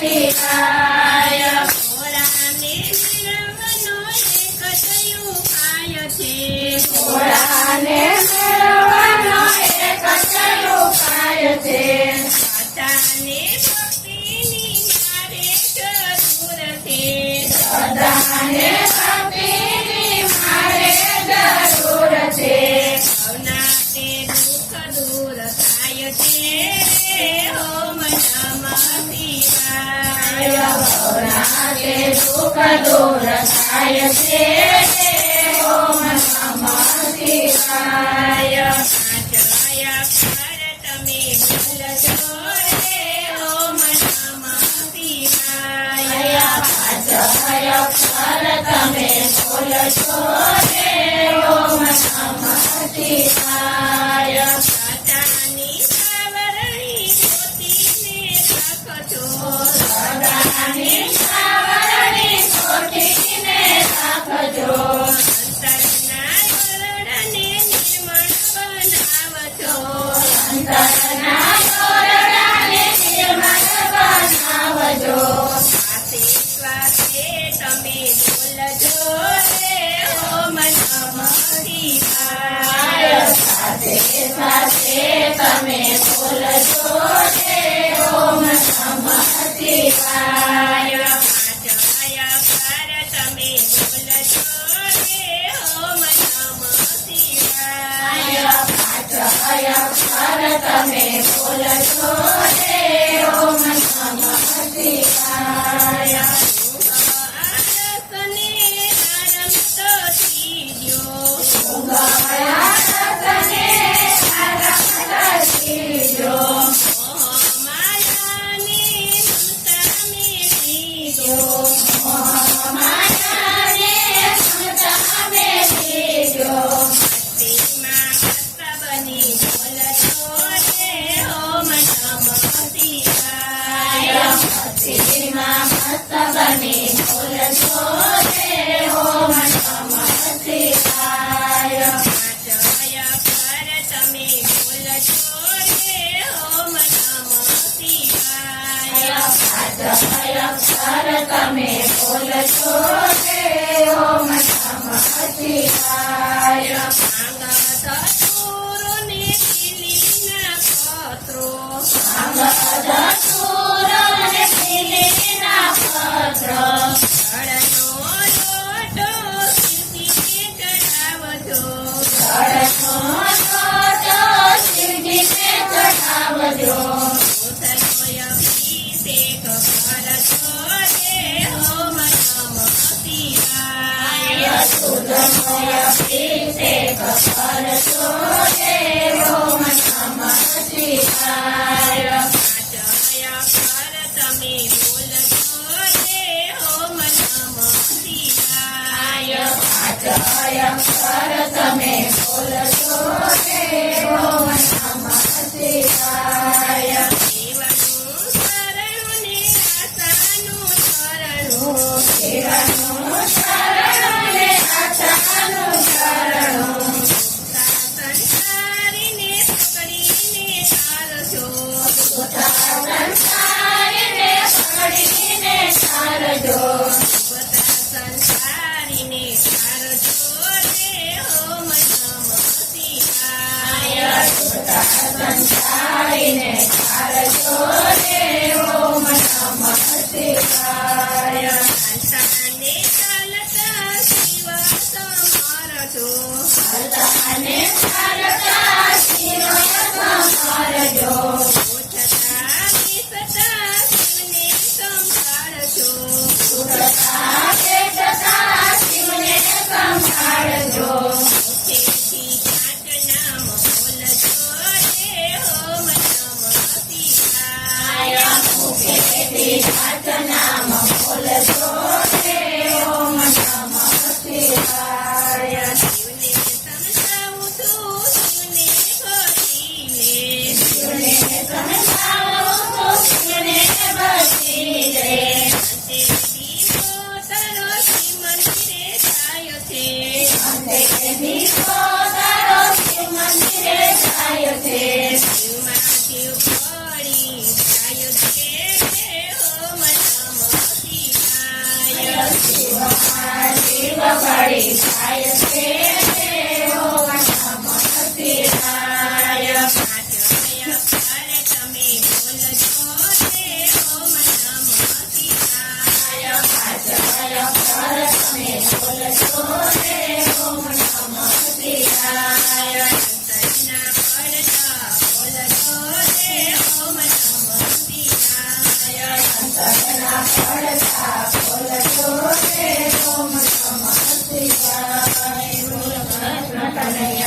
શિવાય ભોળાને મેળવવાનો એક જ ઉપાય છે ભોળાને મેળવવાનો એક જ ઉપાય છે સદાને ભક્તિની મારે જરૂર છે સદાને ભક્તિની મારે જરૂર છે ભવના તે દુઃખ દૂર થાય છે ઓમ નમઃ શિવાય ભવના તે દુઃખ દૂર થાય છે ઓમ નમઃ શિવાય પાંચ અક્ષર તમે બોલજો રે ઓમ નમઃ શિવાય પાંચ અક્ષર તમે બોલશો રે ઓમ નમઃ શિવાય સદાની સાવરણી જ્યોતિને રાખજો સદાની સાવરણી જ્યોતિને રાખજો અંતરના ઓરડાને નિર્મળ બનાવજો અંતરના ઓરડાને નિર્મળ બનાવજો શ્વાસે શ્વાસે તમે બોલજો રે ઓમ નમઃ શિવાય સાથે સાથે તમે બોલજો રે ઓમ નમઃ શિવાય પાંચ અક્ષર તમે બોલજો રે ઓમ નમઃ શિવાય પાંચ અક્ષર તમે બોલજો રે ઓમ નમઃ શિવાય આરસને આરંભતો થીજો ગયાસને આરંભ થીજો માયાની મમતા મેળીજો માયાને મમતા મેળીજો ભક્તિમાં મસ્ત બની બોલજો રે ઓમ નમઃ શિવાય ભક્તિમાં મસ્ત બની બોલજો રે ઓમ નમઃ શિવાય પાંચ અક્ષર તમે બોલજો રે ઓમ નમઃ શિવાય પાંચ અક્ષર તમે બોલજો રે ઓમ નમઃ શિવાય માંગધતુરોને ખીલીના પત્રો અંગદતુરને ખીલીના પત્ર જળનો લોટો શિવજીને ચઢાવજો જળનો લોટો શિવજીને ચઢાવજો કોસલનો અભિષેક કરજો રે ઓમ નમઃ શિવાય શુદ્ધનો અભિષેક કરજો રે ઓમ નમઃ શિવાય પાંચ અક્ષર તમે બોલજો રે ઓમ નમઃ શિવાય પાંચ અક્ષર તમે બોલજો રે ઓમ નમઃ શિવાય દેવનું શરણું ને આશાનું શરણું શિવનું શરણું ને આશાનું શરણું સંસારીને પકડીને ચાલજો સંસારીને પકડીને ચાલજો સંસારીને ચાલજો રે ઓમ નમઃ શિવાય સંસારીને ચાલજો રે ઓમ નમઃ શિવાય સંસારને ચાલતા શિવ સમરજો અને ચાલતા શિવ સંભાળજો ઉઠતા બેસતા શિવને સંભાળજો ઉઠતા બેઠતા શિવને સંભાળજો મુખેથી પાંચ નામ બોલજો રે ઓમ નમઃ શિવાય મુખેથી પાંચ નામ બોલજો રે ઓમ નમઃ શિવાય શિવને સમજાવું છું શિવને ભજીને શિવને સમજાવો તો શિવને બસી રે અંતે દીવો તારો શિવ મંદિરે જાય છે અંતે દીવો તારો શિવ મંદિરે જાય છે શિવમાં શિવ પડી જાય છે ઓમ અંતરના પડતા બોલતો રે ઓમ નમઃ શિવાય. અંતરના પડતા બોલતો રે ઓમ નમઃ શિવાય. બોલો કૃષ્ણ કનૈયા